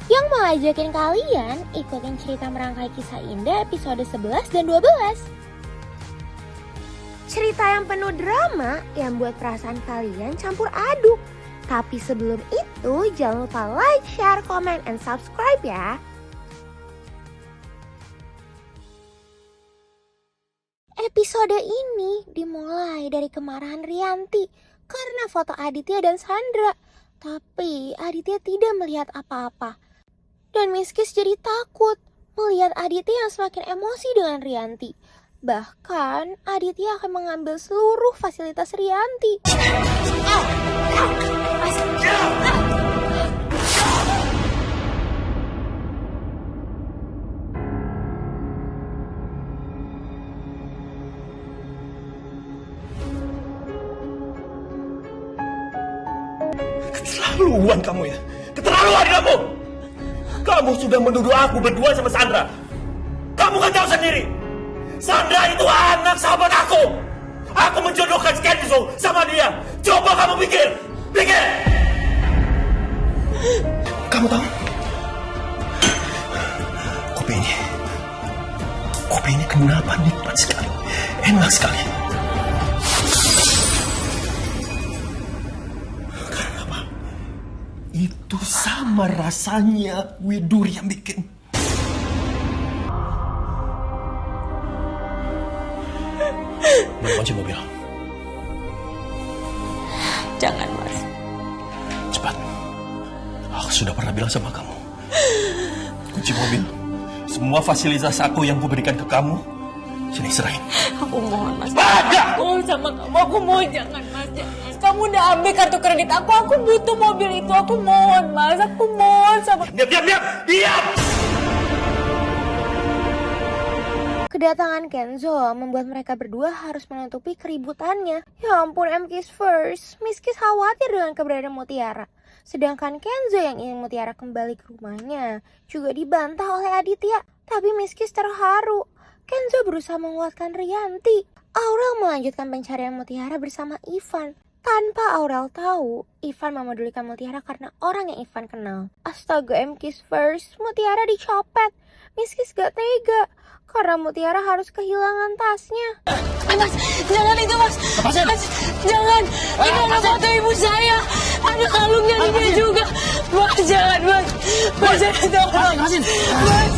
yang mau ajakin kalian ikutin cerita merangkai kisah indah episode 11 dan 12. Cerita yang penuh drama yang buat perasaan kalian campur aduk. Tapi sebelum itu jangan lupa like, share, comment, and subscribe ya. Episode ini dimulai dari kemarahan Rianti karena foto Aditya dan Sandra. Tapi Aditya tidak melihat apa-apa. Dan Miskis jadi takut melihat Aditya yang semakin emosi dengan Rianti. Bahkan Aditya akan mengambil seluruh fasilitas Rianti. Keterlaluan kamu ya, keterlaluan kamu. Kamu sudah menuduh aku berdua sama Sandra. Kamu kan tahu sendiri, Sandra itu anak sahabat aku. Aku menjodohkan Kenzo sama dia. Coba kamu pikir. Kamu tahu, kopi ini kenapa nikmat sekali, enak sekali. Karena apa? Itu sama rasanya kue duri yang bikin. Mana kunci mobil? Jangan, Mas. Cepat. Aku sudah pernah bilang sama kamu. Kunci mobil, semua fasilitas aku yang kuberikan ke kamu, sini serahin. Aku mohon, Mas. Ada! Aku mohon sama kamu. Aku mohon, jangan, Mas. Jangan. Kamu udah ambil kartu kredit aku. Aku butuh mobil itu. Aku mohon, Mas. Aku mohon sama... Diam! Kedatangan Kenzo membuat mereka berdua harus menutupi keributannya. Ya ampun, MK's first. Miskis khawatir dengan keberadaan Mutiara. Sedangkan Kenzo yang ingin Mutiara kembali ke rumahnya juga dibantah oleh Aditya. Tapi Miskis terharu. Kenzo berusaha menguatkan Rianti. Aurel melanjutkan pencarian Mutiara bersama Ivan. Tanpa Aurel tahu, Ivan memedulikan Mutiara karena orang yang Ivan kenal. Astaga, MK's first. Mutiara dicopet. Miskis gak tega karena Mutiara harus kehilangan tasnya. Mas, jangan itu, Mas. Lepasin. Mas, jangan. Ini ada foto ibu saya. Ada kalungnya dia juga. Mas, jangan, Mas. Mas, jangan. Lepasin. Mas.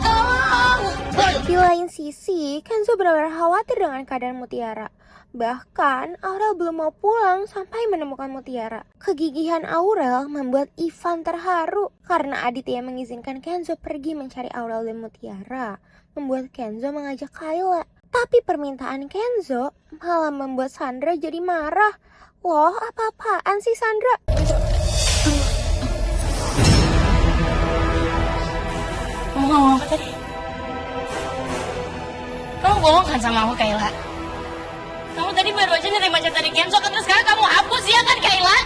Tolong. Di lain sisi, Kenzo benar-benar khawatir dengan keadaan Mutiara. Bahkan, Aurel belum mau pulang sampai menemukan Mutiara. Kegigihan Aurel membuat Ivan terharu karena Aditya mengizinkan Kenzo pergi mencari Aurel dan Mutiara. Membuat Kenzo mengajak Kayla. Tapi permintaan Kenzo malah membuat Sandra jadi marah. Loh, apa-apaan sih Sandra? Kamu ngomong apa tadi? Kamu bohong kan sama aku, Kayla? Kamu tadi baru aja nerima chat dari Kenzo, terus sekarang kamu hapus ya kan, Kayla?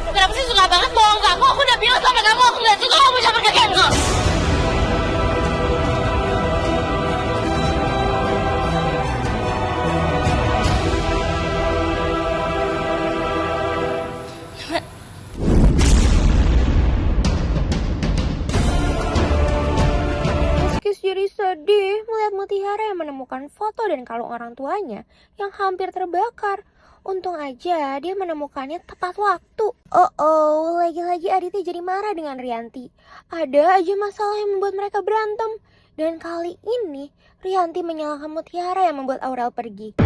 Kenapa sih suka banget bohong ke aku? Aku udah bilang sama kamu, aku gak suka kamu campur ke Kenzo. Miskis jadi sedih melihat Mutiara yang menemukan foto dan kalung orang tuanya yang hampir terbakar. Untung aja dia menemukannya tepat waktu. Lagi-lagi Aditya jadi marah dengan Rianti. Ada aja masalah yang membuat mereka berantem. Dan kali ini Rianti menyalahkan Mutiara yang membuat Aurel pergi.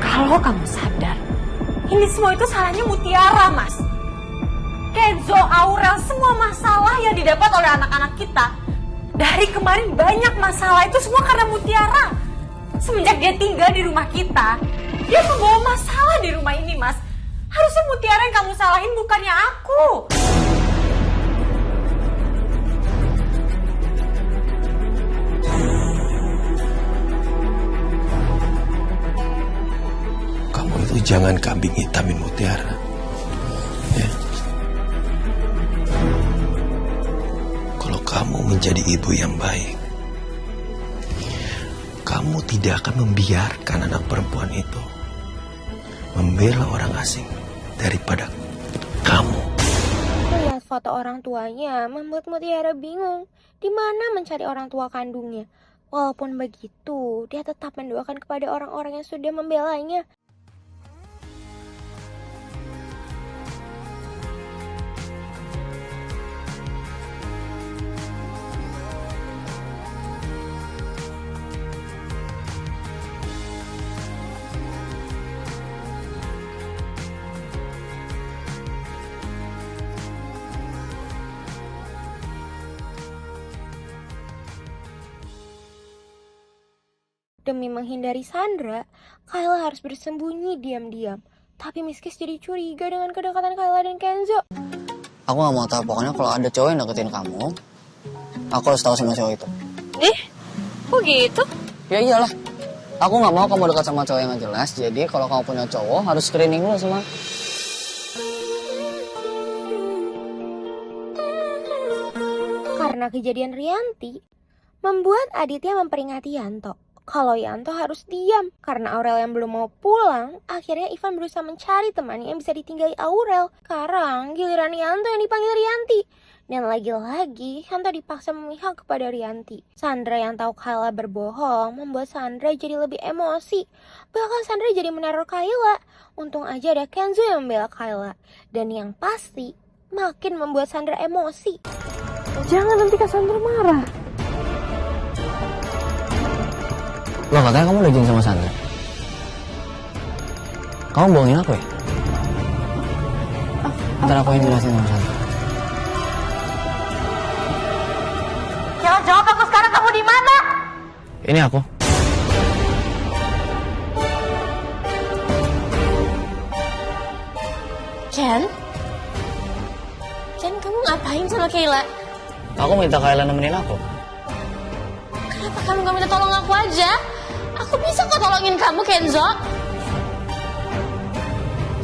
Kalau kamu sadar, ini semua itu salahnya Mutiara, Mas. Kenzo, Aurel, semua masalah yang didapat oleh anak-anak kita. Dari kemarin banyak masalah itu semua karena Mutiara. Semenjak dia tinggal di rumah kita, dia membawa masalah di rumah ini, Mas. Harusnya Mutiara yang kamu salahin, bukannya aku. Kamu itu jangan kambing hitamin Mutiara. Ya. Kalau kamu menjadi ibu yang baik, kamu tidak akan membiarkan anak perempuan itu membela orang asing daripada kamu. Melihat foto orang tuanya membuat Mutiara bingung di mana mencari orang tua kandungnya. Walaupun begitu, dia tetap mendoakan kepada orang-orang yang sudah membelanya. Demi menghindari Sandra, Kayla harus bersembunyi diam-diam. Tapi Miss Kiss jadi curiga dengan kedekatan Kayla dan Kenzo. Aku gak mau tahu, pokoknya kalau ada cowok yang deketin kamu, aku harus tahu sama cowok itu. Kok gitu? Ya iyalah, aku gak mau kamu dekat sama cowok yang gak jelas, jadi kalau kamu punya cowok harus screening dulu sama. Karena kejadian Rianti, membuat Aditya memperingati Yanto. Kalau Yanto harus diam, karena Aurel yang belum mau pulang, akhirnya Ivan berusaha mencari temannya yang bisa ditinggali Aurel. Sekarang giliran Yanto yang dipanggil Rianti. Dan lagi-lagi, Yanto dipaksa memihak kepada Rianti. Sandra yang tahu Kayla berbohong, membuat Sandra jadi lebih emosi. Bahkan Sandra jadi meneror Kayla. Untung aja ada Kenzo yang membela Kayla. Dan yang pasti, makin membuat Sandra emosi. Jangan nanti Kak Sandra marah. Loh, katanya kamu udah janji sama Sandra. Kamu bohongin aku ya? Ntar aku yang jelasin sama Sandra. Jangan jawab aku sekarang, kamu di mana? Ini aku. Ken, kamu ngapain sama Kayla? Aku minta Kayla nemenin aku. Kenapa kamu gak minta tolong aku aja? Aku bisa kok tolongin kamu, Kenzo.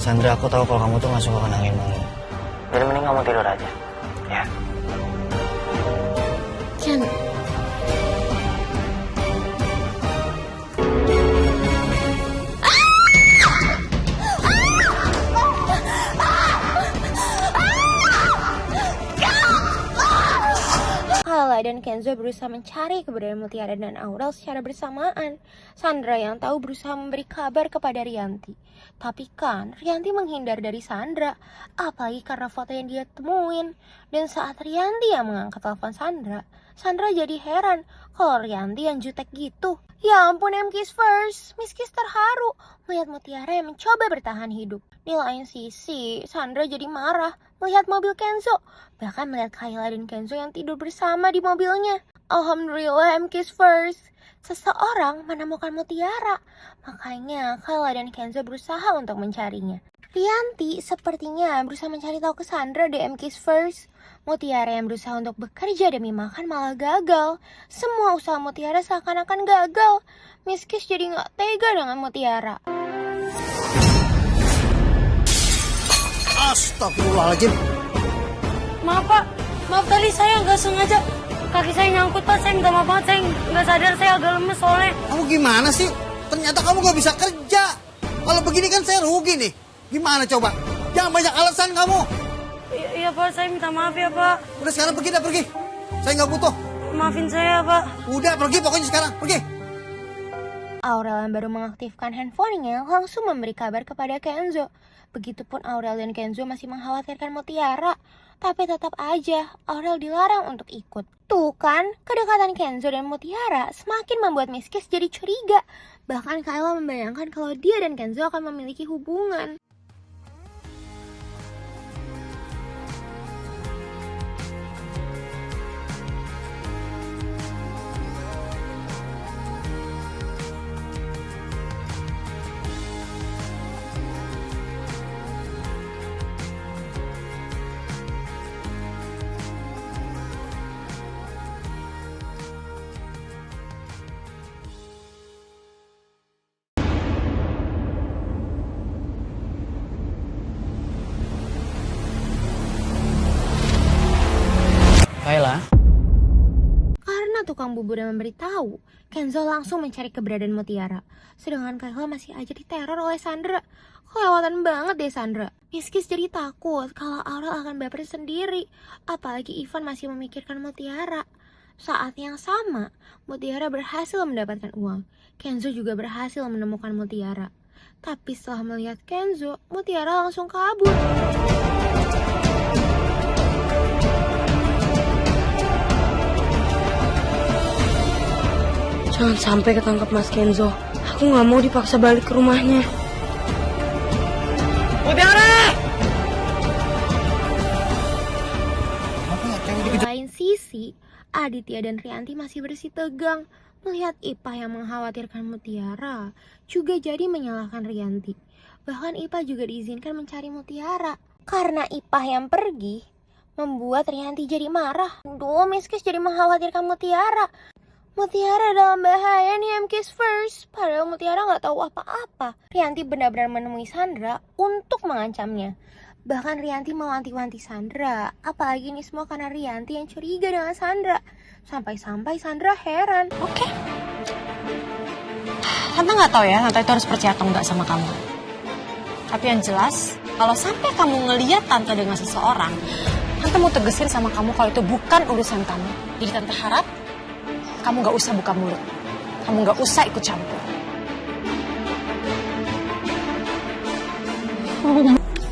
Sandra, aku tahu kalau kamu tuh gak suka kenangin malu. Jadi mending kamu tidur aja, ya. Ken, Kayla dan Kenzo berusaha mencari keberadaan Mutiara dan Aurel secara bersamaan. Sandra yang tahu berusaha memberi kabar kepada Rianti. Tapi kan Rianti menghindar dari Sandra, apalagi karena foto yang dia temuin. Dan saat Rianti yang mengangkat telepon Sandra, Sandra jadi heran kalau Rianti yang jutek gitu. Ya ampun, Kiss First, Miss Kiss terharu melihat Mutiara yang mencoba bertahan hidup. Di lain sisi, Sandra jadi marah melihat mobil Kenzo, bahkan melihat Kayla dan Kenzo yang tidur bersama di mobilnya. Alhamdulillah, Kiss First, seseorang menemukan Mutiara. Makanya Kayla dan Kenzo berusaha untuk mencarinya. Rianti sepertinya berusaha mencari tahu ke Sandra di Kiss First. Mutiara yang berusaha untuk bekerja demi makan malah gagal. Semua usaha Mutiara seakan-akan gagal. Miss Kiss jadi gak tega dengan Mutiara. Astagfirullahaladzim. maaf Pak. Maaf tadi saya nggak sengaja. Kaki saya nyangkut Pak, saya minta maaf banget. Saya nggak sadar, saya agak lemes soalnya. Kamu gimana sih? Ternyata kamu gak bisa kerja. Kalau begini kan saya rugi nih. Gimana coba? Jangan banyak alasan kamu. Iya Pak, saya minta maaf ya Pak. Udah sekarang pergi dah, pergi. Saya nggak butuh. Maafin saya Pak. Udah pergi pokoknya sekarang, pergi. Aurel yang baru mengaktifkan handphonenya langsung memberi kabar kepada Kenzo. Begitupun Aurel dan Kenzo masih mengkhawatirkan Mutiara. Tapi tetap aja Aurel dilarang untuk ikut. Tuh kan, kedekatan Kenzo dan Mutiara semakin membuat Miss Kiss jadi curiga. Bahkan Kayla membayangkan kalau dia dan Kenzo akan memiliki hubungan. tukang bubur yang memberitahu, Kenzo langsung mencari keberadaan Mutiara. Sedangkan Kayla masih aja diteror oleh Sandra. Kelewatan banget deh Sandra. Miss Kiss jadi takut kalau Aurel akan baper sendiri. Apalagi Ivan masih memikirkan Mutiara. Saat yang sama, Mutiara berhasil mendapatkan uang. Kenzo juga berhasil menemukan Mutiara. Tapi setelah melihat Kenzo, Mutiara langsung kabur. Jangan sampai ketangkap Mas Kenzo. Aku nggak mau dipaksa balik ke rumahnya. Di lain sisi, Aditya dan Rianti masih bersih tegang melihat Ipah yang mengkhawatirkan Mutiara juga jadi menyalahkan Rianti. Bahkan Ipah juga diizinkan mencari Mutiara. Karena Ipah yang pergi, membuat Rianti jadi marah. Duh, Miss Kiss jadi mengkhawatirkan Mutiara. Mutiara dalam bahaya nih M-Kiss First. Padahal Mutiara gak tahu apa-apa. Rianti benar-benar menemui Sandra untuk mengancamnya. Bahkan Rianti mewanti-wanti Sandra. Apalagi ini semua karena Rianti yang curiga dengan Sandra. Sampai-sampai Sandra heran. Oke. Tante nggak tahu ya, Tante itu harus percaya atau nggak sama kamu. Tapi yang jelas, kalau sampai kamu ngeliat Tante dengan seseorang, Tante mau tegesin sama kamu kalau itu bukan urusan kamu. Jadi Tante harap kamu nggak usah buka mulut. Kamu nggak usah ikut campur.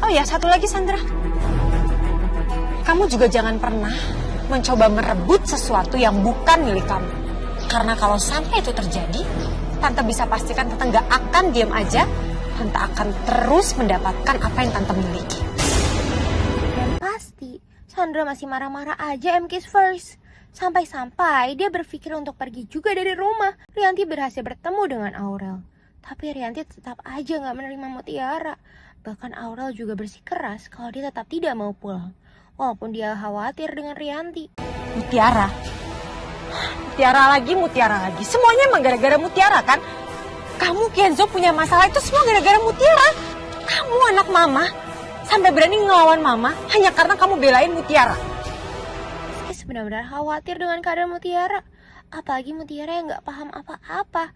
Oh ya, satu lagi Sandra. Kamu juga jangan pernah mencoba merebut sesuatu yang bukan milik kamu. Karena kalau sampai itu terjadi, Tante bisa pastikan Tante nggak akan diam aja. Tante akan terus mendapatkan apa yang Tante miliki. Dan pasti, Sandra masih marah-marah aja M-Kiss First. Sampai-sampai dia berpikir untuk pergi juga dari rumah. Rianti berhasil bertemu dengan Aurel. Tapi Rianti tetap aja gak menerima Mutiara. Bahkan Aurel juga bersikeras kalau dia tetap tidak mau pulang. Walaupun dia khawatir dengan Rianti. Mutiara? Mutiara lagi. Semuanya emang gara-gara Mutiara kan? Kamu Kenzo punya masalah itu semua gara-gara Mutiara. Kamu anak mama. Sampai berani ngelawan mama hanya karena kamu belain Mutiara. Benar-benar khawatir dengan keadaan Mutiara. Apalagi Mutiara yang gak paham apa-apa.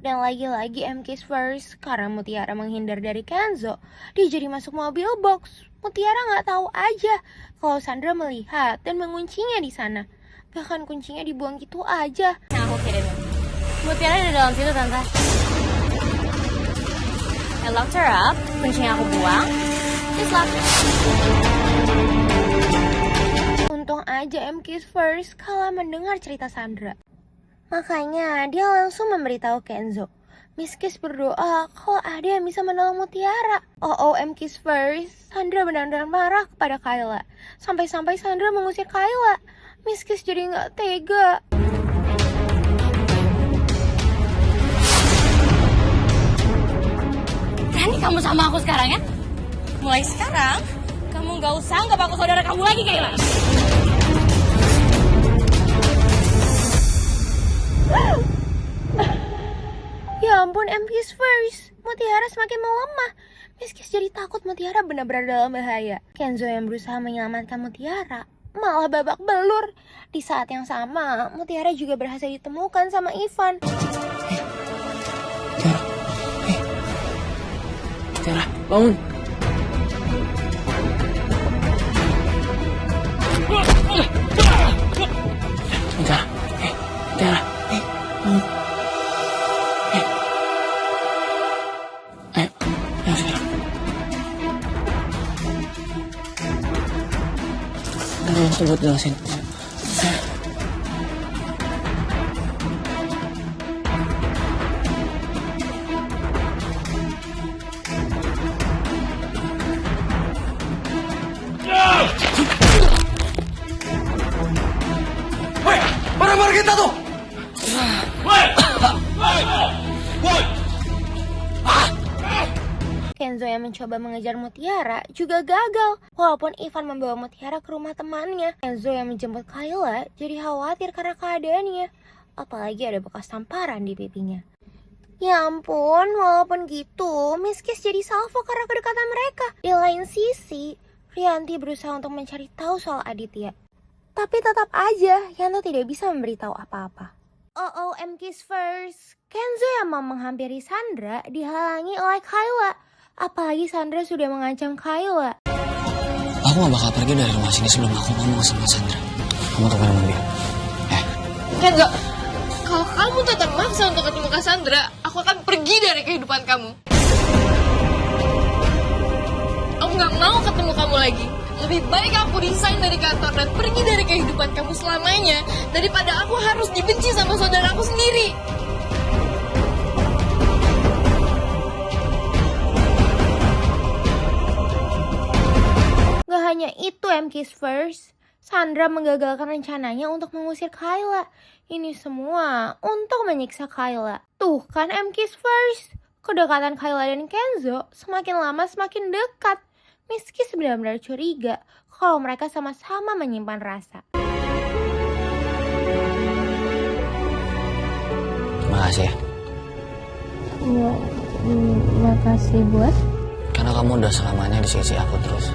Dan lagi-lagi M-Kiss First, karena Mutiara menghindar dari Kenzo, dia jadi masuk mobil box. Mutiara nggak tahu aja kalau Sandra melihat dan menguncinya di sana. Bahkan kuncinya dibuang gitu aja. Nah, aku kirim. Mutiara ada dalam situ, Tante. I locked her up, kuncinya aku buang. Just lock. Untung aja M-Kiss First kalah mendengar cerita Sandra. Makanya dia langsung memberitahu Kenzo. Miss Kiss berdoa kalau ada yang bisa menolong Mutiara. Oh, M-Kiss First, Sandra benar-benar marah kepada Kayla. Sampai-sampai Sandra mengusir Kayla. Miss Kiss jadi gak tega. Berani kamu sama aku sekarang ya? Mulai sekarang, kamu gak usah anggap aku saudara kamu lagi, Kayla. Ya ampun, M-Kiss First. Mutiara semakin melemah. Miss Kiss jadi takut Mutiara benar-benar dalam bahaya. Kenzo yang berusaha menyelamatkan Mutiara malah babak belur. Di saat yang sama, Mutiara juga berhasil ditemukan sama Ivan. Mutiara, bangun. Mutiara, Mutiara, bangun. Ayo sekarang. Ntar waktu buat jelasin. Barang-barang kita tuh! Woi! Kenzo yang mencoba mengejar Mutiara juga gagal. Walaupun Ivan membawa Mutiara ke rumah temannya, Kenzo yang menjemput Kayla jadi khawatir karena keadaannya. Apalagi ada bekas tamparan di pipinya. Ya ampun, walaupun gitu, Miss Kiss jadi salvo karena kedekatan mereka. Di lain sisi, Rianti berusaha untuk mencari tahu soal Aditya. Tapi tetap aja, Yanto tidak bisa memberitahu apa-apa. Kiss first. Kenzo yang mau menghampiri Sandra dihalangi oleh Kayla. Apalagi Sandra sudah mengancam Kayla. Aku gak bakal pergi dari rumah sini sebelum aku ngomong sama Sandra. Kamu tungguin mobil. Kenzo, kalau kamu tetap maksa untuk ketemu Cassandra, aku akan pergi dari kehidupan kamu. Aku gak mau ketemu kamu lagi. Lebih baik aku resign dari kantor dan pergi dari kehidupan kamu selamanya daripada aku harus dibenci sama saudaraku sendiri. Gak hanya itu Kiss first, Sandra menggagalkan rencananya untuk mengusir Kayla. Ini semua untuk menyiksa Kayla. Tuh kan Kiss first, kedekatan Kayla dan Kenzo semakin lama semakin dekat. Miss Kiss benar-benar curiga kalau mereka sama-sama menyimpan rasa. Terima kasih ya. Makasih buat? Karena kamu udah selamanya di sisi aku terus.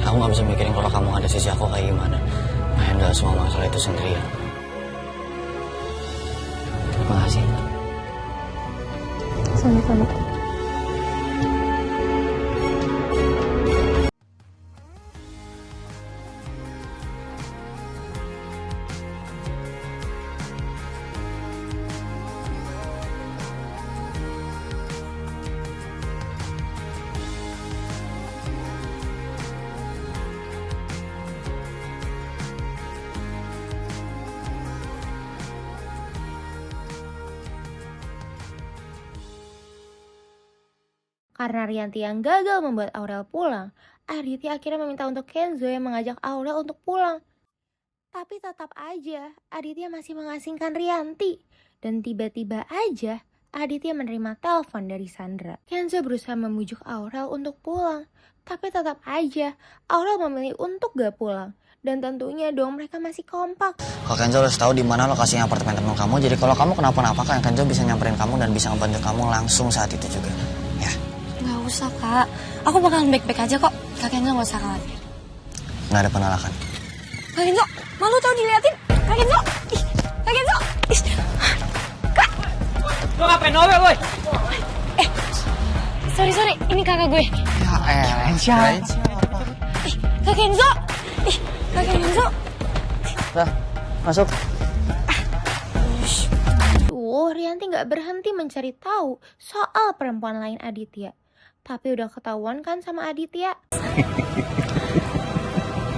Aku gak bisa mikirin kalau kamu ada sisi aku kayak gimana. Handle semua masalah itu sendirian. Terima kasih. Sama-sama. Karena Rianti yang gagal membuat Aurel pulang, Aditya akhirnya meminta untuk Kenzo yang mengajak Aurel untuk pulang. Tapi tetap aja, Aditya masih mengasingkan Rianti. Dan tiba-tiba aja, Aditya menerima telepon dari Sandra. Kenzo berusaha membujuk Aurel untuk pulang. Tapi tetap aja, Aurel memilih untuk gak pulang. Dan tentunya dong mereka masih kompak. Kalau Kenzo harus tahu di mana lokasinya apartemen teman kamu. Jadi kalau kamu kenapa-napa kan Kenzo bisa nyamperin kamu dan bisa ngebantu kamu langsung saat itu juga. Ya. Nggak usah, Kak. Aku bakalan baik-baik aja kok. Kak Kenzo nggak usah khawatir. Nggak ada penolakan. Kak Kenzo, malu tau diliatin. Kak Kenzo, ih, Kak Kenzo, ih, Kak. Lo ngapain Novel, boy? Sorry, ini kakak gue. Ya siapa? Ih, Kak Kenzo, ih, Kak Kenzo. Nah, masuk. Rianti gak berhenti mencari tahu soal perempuan lain Aditya. Tapi udah ketahuan kan sama Aditya.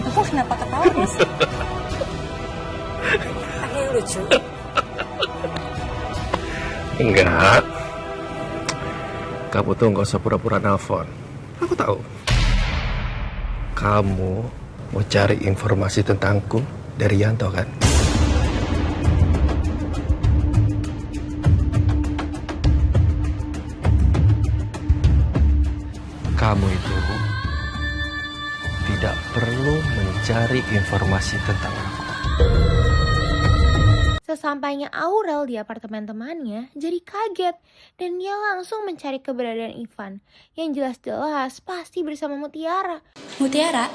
Aku kenapa ketawa, Mas? Aku lucu. Enggak. Kamu tuh nggak usah pura-pura nelfon. Aku tahu. Kamu mau cari informasi tentangku dari Yanto kan? Kamu itu tidak perlu mencari informasi tentang aku. Sesampainya Aurel di apartemen temannya jadi kaget dan dia langsung mencari keberadaan Ivan yang jelas-jelas pasti bersama Mutiara. Mutiara?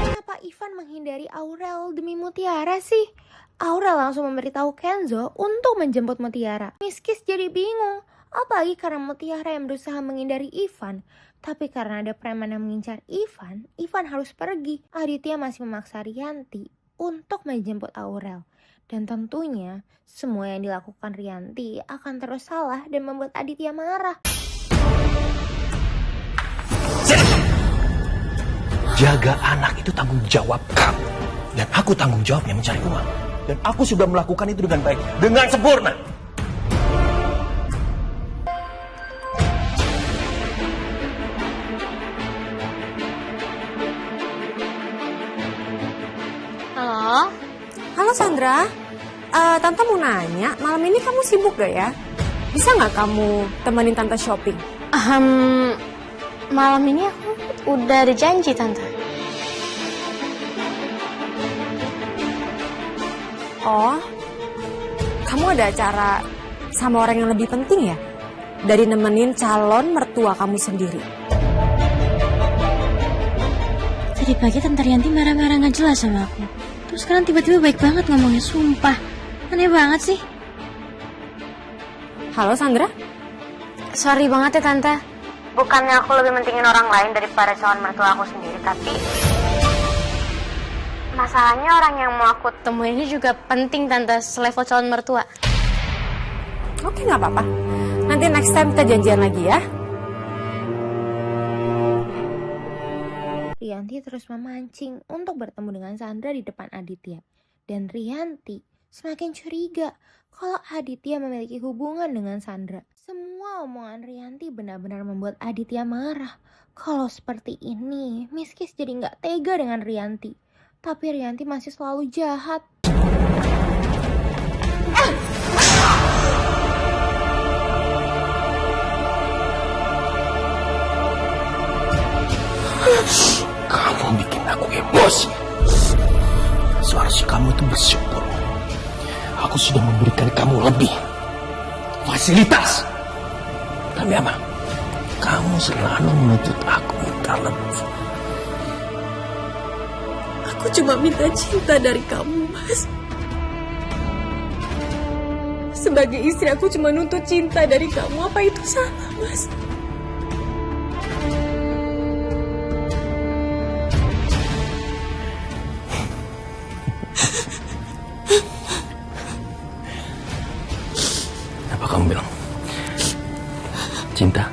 Kenapa Ivan menghindari Aurel demi Mutiara sih? Aurel langsung memberitahu Kenzo untuk menjemput Mutiara. Miss Kiss jadi bingung. Apalagi karena Mutiara yang berusaha menghindari Ivan. Tapi karena ada preman yang mengincar Ivan, Ivan harus pergi. Aditya masih memaksa Rianti untuk menjemput Aurel. Dan tentunya, semua yang dilakukan Rianti akan terus salah dan membuat Aditya marah. Jaga anak itu tanggung jawab kamu. Dan aku tanggung jawabnya mencari uang. Dan aku sudah melakukan itu dengan baik. Dengan sempurna. Halo Halo Sandra, Tante mau nanya, malam ini kamu sibuk gak ya? Bisa nggak kamu temenin Tante shopping? Malam ini aku udah ada janji, Tante. Oh, kamu ada acara sama orang yang lebih penting ya? Dari nemenin calon mertua kamu sendiri. Tadi pagi Tante Rianti marah-marah gak jelas sama aku. Terus sekarang tiba-tiba baik banget ngomongnya, sumpah. Aneh banget sih. Halo Sandra? Sorry banget ya, Tante. Bukannya aku lebih mentingin orang lain daripada calon mertua aku sendiri, tapi masalahnya orang yang mau aku temuin ini juga penting, Tante, selevel calon mertua. Oke, nggak apa-apa. Nanti next time kita janjian lagi ya. Rianti terus memancing untuk bertemu dengan Sandra di depan Aditya. Dan Rianti semakin curiga kalau Aditya memiliki hubungan dengan Sandra. Semua omongan Rianti benar-benar membuat Aditya marah. Kalau seperti ini, Miss Kiss jadi nggak tega dengan Rianti. Tapi Rianti masih selalu jahat. Kamu bikin aku emosi. Seharusnya kamu itu bersyukur. Aku sudah memberikan kamu lebih fasilitas. Tapi apa? Kamu selalu menuntut aku minta lebih. Aku cuma minta cinta dari kamu, Mas. Sebagai istri aku cuma nuntut cinta dari kamu. Apa itu salah, Mas? Apa kamu bilang? Cinta?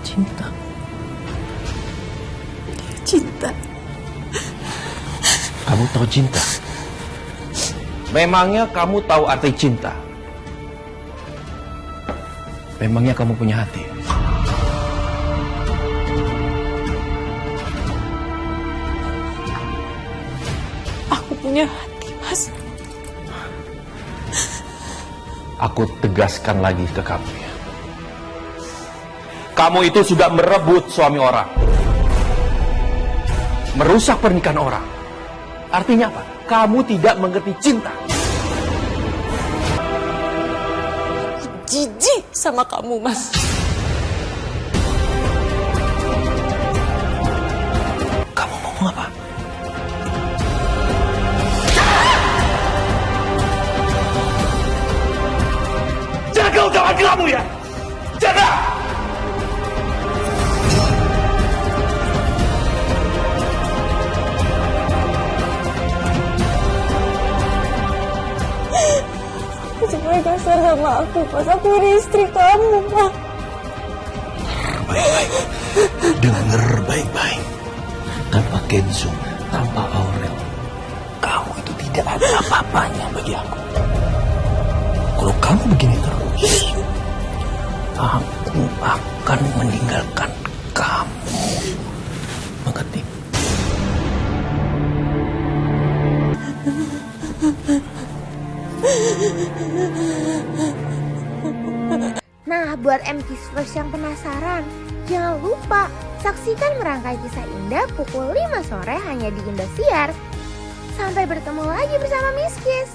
Cinta? Cinta. Kamu tahu cinta? Memangnya kamu tahu arti cinta? Memangnya kamu punya hati? Aku punya hati, Mas. Aku tegaskan lagi ke kamu ya. Kamu itu sudah merebut suami orang. Merusak pernikahan orang. Artinya apa? Kamu tidak mengerti cinta. Jijik sama kamu, Mas. Kamu ngomong apa? Jaga ucapan kamu ya! Jaga! Jangan kasar sama aku, Mas. Aku ini istri kamu, Pak. Baik-baik. Dengar baik-baik. Tanpa Kenzo, tanpa Aurel, kamu itu tidak ada apa-apanya bagi aku. Kalau kamu begini terus, aku akan meninggalkan kamu. Mengerti? Nah, buat MKisverse yang penasaran, jangan lupa saksikan merangkai kisah indah pukul 5 sore hanya di Indosiar. Sampai bertemu lagi bersama Miss Kiss.